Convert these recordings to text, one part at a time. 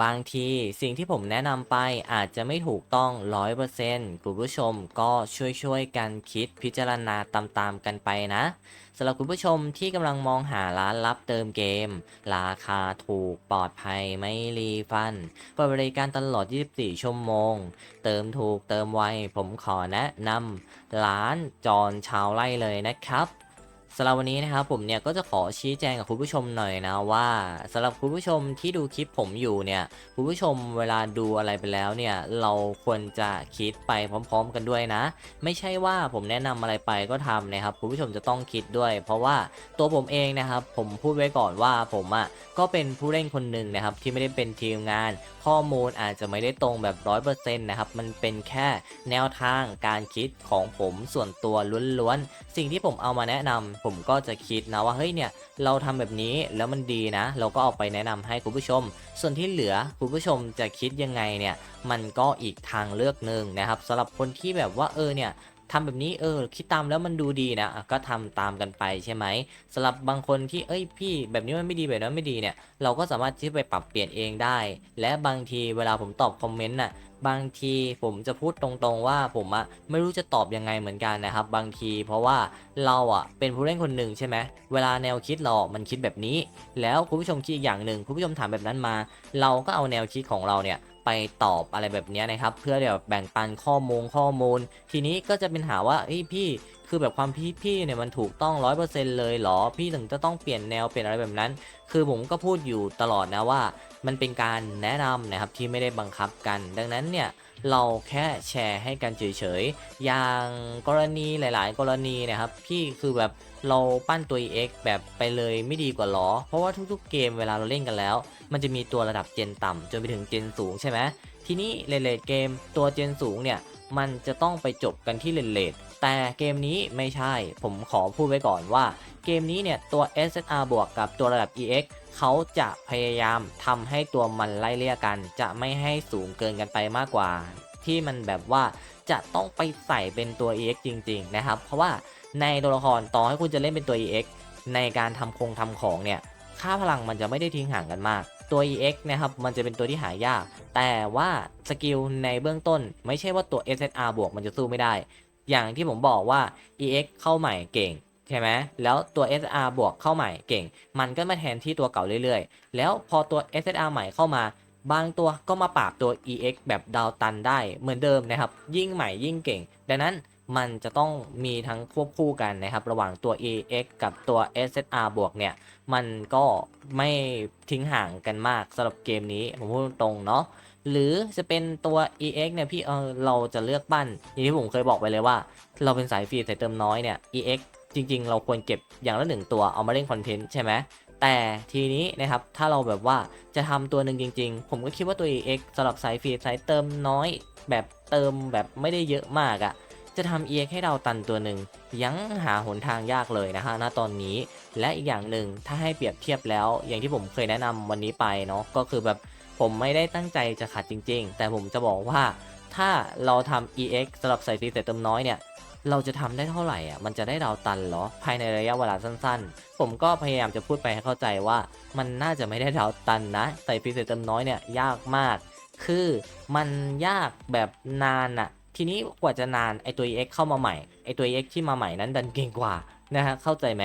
บางทีสิ่งที่ผมแนะนำไปอาจจะไม่ถูกต้อง100%คุณผู้ชมก็ช่วยกันคิดพิจารณาตามๆกันไปนะสำหรับคุณผู้ชมที่กำลังมองหาร้านลับเติมเกมราคาถูกปลอดภัยไม่รีฟันเปิดบริการตลอด 24 ชั่วโมงเติมถูกเติมไวผมขอแนะนำร้านจอนชาวไร่เลยนะครับสำหรับวันนี้นะครับผมเนี่ยก็จะขอชี้แจงกับคุณผู้ชมหน่อยนะว่าสำหรับคุณผู้ชมที่ดูคลิปผมอยู่เนี่ยคุณผู้ชมเวลาดูอะไรไปแล้วเนี่ยเราควรจะคิดไปพร้อมๆกันด้วยนะไม่ใช่ว่าผมแนะนำอะไรไปก็ทำนะครับคุณผู้ชมจะต้องคิดด้วยเพราะว่าตัวผมเองนะครับผมพูดไว้ก่อนว่าผมก็เป็นผู้เล่นคนหนึ่งนะครับที่ไม่ได้เป็นทีมงานข้อมูลอาจจะไม่ได้ตรงแบบ100%นะครับมันเป็นแค่แนวทางการคิดของผมส่วนตัวล้วนๆสิ่งที่ผมเอามาแนะนำผมก็จะคิดนะว่าเฮ้ยเนี่ยเราทำแบบนี้แล้วมันดีนะเราก็เอาไปแนะนำให้คุณผู้ชมส่วนที่เหลือคุณผู้ชมจะคิดยังไงเนี่ยมันก็อีกทางเลือกหนึ่งนะครับสำหรับคนที่แบบว่าเนี่ยทำแบบนี้คิดตามแล้วมันดูดีนะก็ทำตามกันไปใช่ไหมสำหรับบางคนที่พี่แบบนี้มันไม่ดีแบบนั้นไม่ดีเนี่ยเราก็สามารถที่ไปปรับเปลี่ยนเองได้และบางทีเวลาผมตอบคอมเมนต์น่ะบางทีผมจะพูดตรงๆว่าผมไม่รู้จะตอบยังไงเหมือนกันนะครับบางทีเพราะว่าเราเป็นผู้เล่นคนหนึ่งใช่ไหมเวลาแนวคิดเรามันคิดแบบนี้แล้วคุณผู้ชมคิดอีกอย่างหนึ่งคุณผู้ชมถามแบบนั้นมาเราก็เอาแนวคิดของเราเนี่ยไปตอบอะไรแบบนี้นะครับเพื่อเดี๋ยวแบ่งปันข้อมูลทีนี้ก็จะเป็นหาว่าพี่คือแบบความคิดพี่เนี่ยมันถูกต้อง100%เลยเหรอพี่ถึงจะต้องเปลี่ยนแนวเปลี่ยนอะไรแบบนั้นคือผมก็พูดอยู่ตลอดนะว่ามันเป็นการแนะนำนะครับที่ไม่ได้บังคับกันดังนั้นเนี่ยเราแค่แชร์ให้กันเฉยๆอย่างกรณีหลายๆกรณีนะครับพี่คือแบบเราปั้นตัว EX แบบไปเลยไม่ดีกว่าหรอเพราะว่าทุกๆเกมเวลาเราเล่นกันแล้วมันจะมีตัวระดับเจนต่ำจนไปถึงเจนสูงใช่ไหมทีนี้เลทเกมตัวเจนสูงเนี่ยมันจะต้องไปจบกันที่เลทแต่เกมนี้ไม่ใช่ผมขอพูดไว้ก่อนว่าเกมนี้เนี่ยตัว SSR บวกกับตัวระดับ EX เขาจะพยายามทำให้ตัวมันไล่เลี่ยกันจะไม่ให้สูงเกินกันไปมากกว่าที่มันแบบว่าจะต้องไปใส่เป็นตัว EX จริงๆนะครับเพราะว่าในตัวละครต่อให้คุณจะเล่นเป็นตัว EX ในการทำของเนี่ยค่าพลังมันจะไม่ได้ทิ้งห่างกันมากตัว EX นะครับมันจะเป็นตัวที่หายากแต่ว่าสกิลในเบื้องต้นไม่ใช่ว่าตัว SSR บวกมันจะสู้ไม่ได้อย่างที่ผมบอกว่า EX เข้าใหม่เก่งใช่ไหมแล้วตัว SR บวกเข้าใหม่เก่งมันก็มาแทนที่ตัวเก่าเรื่อยๆแล้วพอตัว SSR ใหม่เข้ามาบางตัวก็มาปราบตัว EX แบบดาวตันได้เหมือนเดิมนะครับยิ่งใหม่ยิ่งเก่งดังนั้นมันจะต้องมีทั้งควบคู่กันนะครับระหว่างตัว EX กับตัว SSR บวกเนี่ยมันก็ไม่ทิ้งห่างกันมากสำหรับเกมนี้ผมพูดตรงๆเนาะหรือจะเป็นตัว EX เนี่ยพี่เราจะเลือกปั้นอย่างที่ผมเคยบอกไปเลยว่าเราเป็นสายฟรีสายเติมน้อยเนี่ย EX จริงๆเราควรเก็บอย่างละ1ตัวเอามาเล่นคอนเทนต์ใช่ไหมแต่ทีนี้นะครับถ้าเราแบบว่าจะทำตัวหนึ่งจริงๆผมก็คิดว่าตัว EX สำหรับสายฟรีสายเติมน้อยแบบเติมแบบไม่ได้เยอะมากจะทำ EX ให้เราตันตัวหนึ่งยังหาหนทางยากเลยนะฮะณตอนนี้และอีกอย่างหนึ่งถ้าให้เปรียบเทียบแล้วอย่างที่ผมเคยแนะนำวันนี้ไปเนาะก็คือแบบผมไม่ได้ตั้งใจจะขัดจริงๆแต่ผมจะบอกว่าถ้าเราทำ EX สำหรับสายฟรีสายเติมน้อยเนี่ยเราจะทำได้เท่าไหร่มันจะได้ดาวตันเหรอภายในระยะเวลาสั้นๆผมก็พยายามจะพูดไปให้เข้าใจว่ามันน่าจะไม่ได้ดาวตันนะสายฟรีสายเติมน้อยเนี่ยยากมากคือมันยากแบบนานทีนี้กว่าจะนานไอตัว EX เข้ามาใหม่ไอตัว EX ที่มาใหม่นั้นดันเก่งกว่านะฮะเข้าใจไหม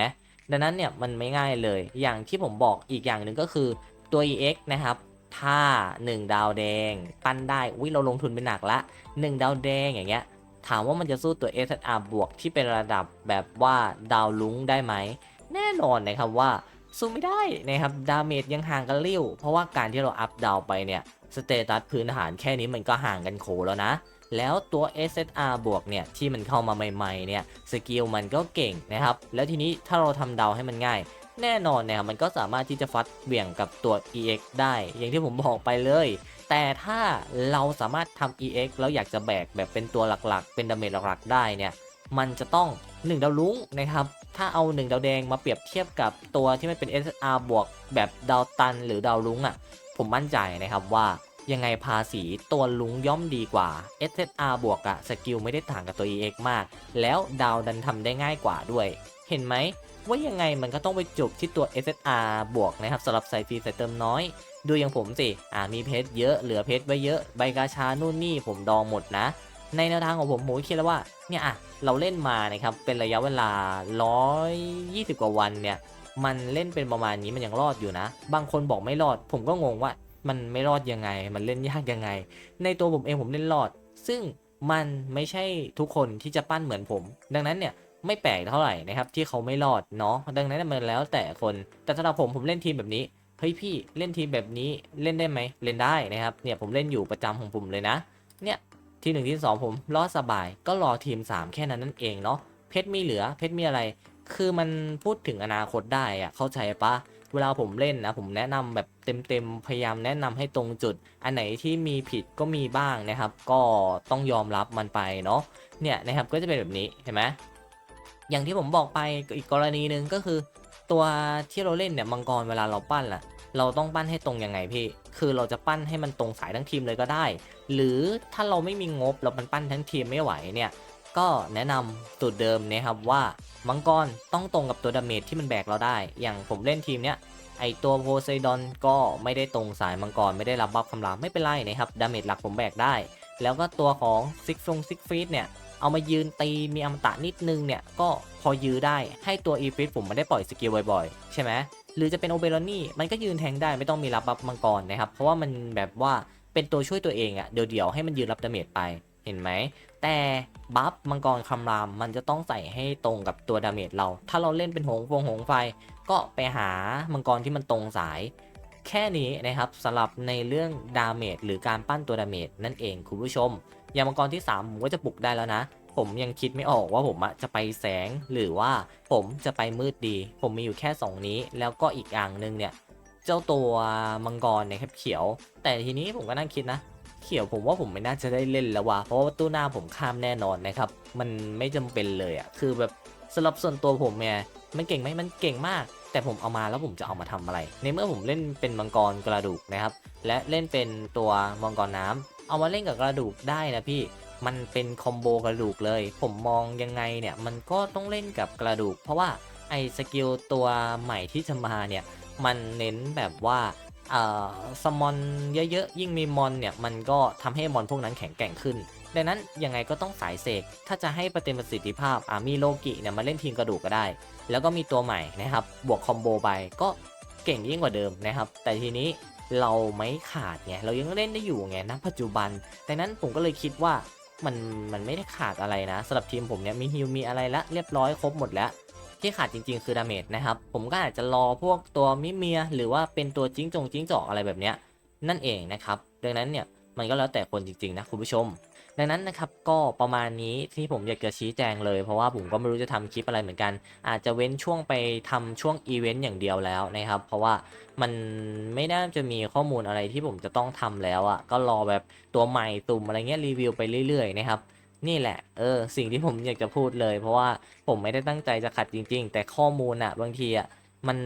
ดังนั้นเนี่ยมันไม่ง่ายเลยอย่างที่ผมบอกอีกอย่างหนึ่งก็คือตัว EX นะครับถ้า1ดาวแดงปั้นได้เราลงทุนไปหนักละ1ดาวแดงอย่างเงี้ยถามว่ามันจะสู้ตัว SSR บวกที่เป็นระดับแบบว่าดาวลุ้งได้ไหมแน่นอนนะครับว่าสู้ไม่ได้นะครับดาเมจยังห่างกันริ้วเพราะว่าการที่เราอัพดาวไปเนี่ยสเตตัสพื้นฐานแค่นี้มันก็ห่างกันโขแล้วนะ แล้วตัว SSR บวกเนี่ยที่มันเข้ามาใหม่ๆเนี่ยสกิลมันก็เก่งนะครับแล้วทีนี้ถ้าเราทำเดาให้มันง่ายแน่นอนเนี่ยมันก็สามารถที่จะฟัดเหวี่ยงกับตัว EX ได้อย่างที่ผมบอกไปเลยแต่ถ้าเราสามารถทำ EX แล้วอยากจะแบกแบบเป็นตัวหลักๆเป็นดาเมจหลักๆได้เนี่ยมันจะต้อง1ดาวลุ้งนะครับถ้าเอา1ดาวแดงมาเปรียบเทียบกับตัวที่มันเป็น SSR บวกแบบดาวตันหรือดาวลุ้งผมมั่นใจนะครับว่ายังไงภาษีตัวลุงย่อมดีกว่า SSR บวกสกิลไม่ได้ต่างกับตัว EX มากแล้วดาวดันทำได้ง่ายกว่าด้วย เห็นไหมว่ายังไงมันก็ต้องไปจบที่ตัว SSR บวกนะครับสำหรับใส่ฟรีใส่เติมน้อยดูอย่างผมสิมีเพชรเยอะเหลือเพชรไว้เยอะใบกาชานู่นนี่ผมดองหมดนะในแนวทางของผมคิดแล้วว่าเนี่ยเราเล่นมานะครับเป็นระยะเวลา120กว่าวันเนี่ยมันเล่นเป็นประมาณนี้มันยังรอดอยู่นะบางคนบอกไม่รอดผมก็งงว่ามันไม่รอดยังไงมันเล่นยากยังไงในตัวผมเองผมเล่นรอดซึ่งมันไม่ใช่ทุกคนที่จะปั้นเหมือนผมดังนั้นเนี่ยไม่แปลกเท่าไหร่นะครับที่เขาไม่รอดเนาะดังนั้นมันแล้วแต่คนแต่สำหรับผมเล่นทีมแบบนี้เฮ้ยพี่เล่นทีมแบบนี้เล่นได้ไหมเล่นได้นะครับเนี่ยผมเล่นอยู่ประจำของผมเลยนะเนี่ยที1ที2ผมรอดสบายก็รอทีม3แค่นั้นนั่นเองเนาะเพชรมีเหลือเพชรมีอะไรคือมันพูดถึงอนาคตได้อะเข้าใจปะเวลาผมเล่นนะผมแนะนำแบบเต็มพยายามแนะนำให้ตรงจุดอันไหนที่มีผิดก็มีบ้างนะครับก็ต้องยอมรับมันไปเนาะเนี่ยนะครับก็จะเป็นแบบนี้เห็นไหมอย่างที่ผมบอกไปอีกกรณีหนึ่งก็คือตัวที่เราเล่นเนี่ยมังกรเวลาเราปั้นล่ะเราต้องปั้นให้ตรงยังไงพี่คือเราจะปั้นให้มันตรงสายทั้งทีมเลยก็ได้หรือถ้าเราไม่มีงบเราปั้นทั้งทีมไม่ไหวเนี่ยก็แนะนำสูตรเดิมนะครับว่ามังกรต้องตรงกับตัวดาเมจที่มันแบกเราได้อย่างผมเล่นทีมเนี้ยไอตัวโพไซดอนก็ไม่ได้ตรงสายมังกรไม่ได้รับบัฟคำรามไม่เป็นไรนะครับดาเมจหลักผมแบกได้แล้วก็ตัวของซิกฟีดเนี่ยเอามายืนตีมีอมตะนิดนึงเนี่ยก็พอยื้อได้ให้ตัวอีฟิตผมไม่ได้ปล่อยสกิลบ่อยๆใช่ไหมหรือจะเป็นโอเบรอนี่มันก็ยืนแทงได้ไม่ต้องมีรับบัฟมังกรนะครับเพราะว่ามันแบบว่าเป็นตัวช่วยตัวเองอะเดี๋ยวให้มันยืนรับดาเมจไปเห็นไหมแต่บัฟมังกรคำรามมันจะต้องใส่ให้ตรงกับตัวดาเมจเราถ้าเราเล่นเป็นหงไฟก็ไปหามังกรที่มันตรงสายแค่นี้นะครับสำหรับในเรื่องดาเมจหรือการปั้นตัวดาเมจนั่นเองคุณผู้ชมอย่างมังกรที่3ผมก็จะปลุกได้แล้วนะผมยังคิดไม่ออกว่าผมจะไปแสงหรือว่าผมจะไปมืดดีผมมีอยู่แค่2นี้แล้วก็อีกอย่างหนึ่งเนี่ยเจ้าตัวมังกรเนี่ยครับเขียวแต่ทีนี้ผมก็นั่งคิดนะเขียวผมว่าผมไม่น่าจะได้เล่นแล้วว่ะเพราะว่าตู้หน้าผมข้ามแน่นอนนะครับมันไม่จำเป็นเลยคือแบบสำหรับส่วนตัวผมเนี่ยมันเก่งไหมมันเก่งมากแต่ผมเอามาแล้วผมจะเอามาทำอะไรในเมื่อผมเล่นเป็นมังกรกระดูกนะครับและเล่นเป็นตัวมังกรน้ำเอามาเล่นกับกระดูกได้นะพี่มันเป็นคอมโบกระดูกเลยผมมองยังไงเนี่ยมันก็ต้องเล่นกับกระดูกเพราะว่าไอ้สกิลตัวใหม่ที่จะมาเนี่ยมันเน้นแบบว่าสมอนเยอะๆยิ่งมีมอนเนี่ยมันก็ทำให้มอนพวกนั้นแข็งแกร่งขึ้นดังนั้นยังไงก็ต้องสายเสกถ้าจะให้ประสิทธิภาพมีโลกิเนี่ยมาเล่นทีมกระดูกก็ได้แล้วก็มีตัวใหม่นะครับบวกคอมโบไปก็เก่งยิ่งกว่าเดิมนะครับแต่ทีนี้เราไม่ขาดไงเรายังเล่นได้อยู่ไงณปัจจุบันดังนั้นผมก็เลยคิดว่ามันไม่ได้ขาดอะไรนะสำหรับทีมผมเนี่ยมีฮิลมีอะไรละเรียบร้อยครบหมดแล้วที่ขาดจริงๆคือดาเมจนะครับผมก็อาจจะรอพวกตัวมิเมียหรือว่าเป็นตัวจิ้งจอกอะไรแบบเนี้ยนั่นเองนะครับดังนั้นเนี่ยมันก็แล้วแต่คนจริงๆนะคุณผู้ชมดังนั้นนะครับก็ประมาณนี้ที่ผมอยากจะชี้แจงเลยเพราะว่าผมก็ไม่รู้จะทำคลิปอะไรเหมือนกันอาจจะเว้นช่วงไปทำช่วงอีเวนต์อย่างเดียวแล้วนะครับเพราะว่ามันไม่น่าจะมีข้อมูลอะไรที่ผมจะต้องทำแล้วก็รอแบบตัวใหม่ตุ่มอะไรเงี้ยรีวิวไปเรื่อยๆนะครับนี่แหละสิ่งที่ผมอยากจะพูดเลยเพราะว่าผมไม่ได้ตั้งใจจะขัดจริงๆแต่ข้อมูลบางทีมัน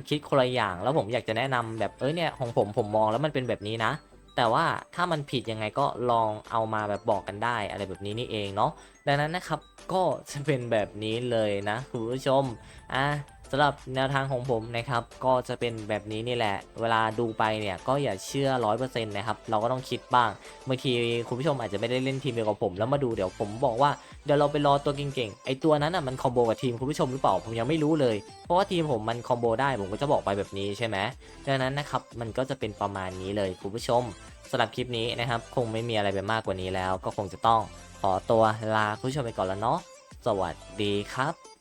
คิดคนละอย่างแล้วผมอยากจะแนะนำแบบเนี่ยของผมมองแล้วมันเป็นแบบนี้นะแต่ว่าถ้ามันผิดยังไงก็ลองเอามาแบบบอกกันได้อะไรแบบนี้นี่เองเนาะดังนั้นนะครับก็จะเป็นแบบนี้เลยนะคุณผู้ชมสำหรับแนวทางของผมนะครับก็จะเป็นแบบนี้นี่แหละเวลาดูไปเนี่ยก็อย่าเชื่อ100%นะครับเราก็ต้องคิดบ้างบางทีคุณผู้ชมอาจจะไม่ได้เล่นทีมเดียวกับผมแล้วมาดูเดี๋ยวผมบอกว่าเดี๋ยวเราไปรอตัวเก่งๆไอตัวนั้นมันคอมโบกับทีมคุณผู้ชมหรือเปล่าผมยังไม่รู้เลยเพราะว่าทีมผมมันคอมโบได้ผมก็จะบอกไปแบบนี้ใช่ไหมดังนั้นนะครับมันก็จะเป็นประมาณนี้เลยคุณผู้ชมสำหรับคลิปนี้นะครับคงไม่มีอะไรไปมากกว่านี้แล้วก็คงจะต้องขอตัวลาคุณผู้ชมไปก่อนแล้วเนาะสวัสดีครับ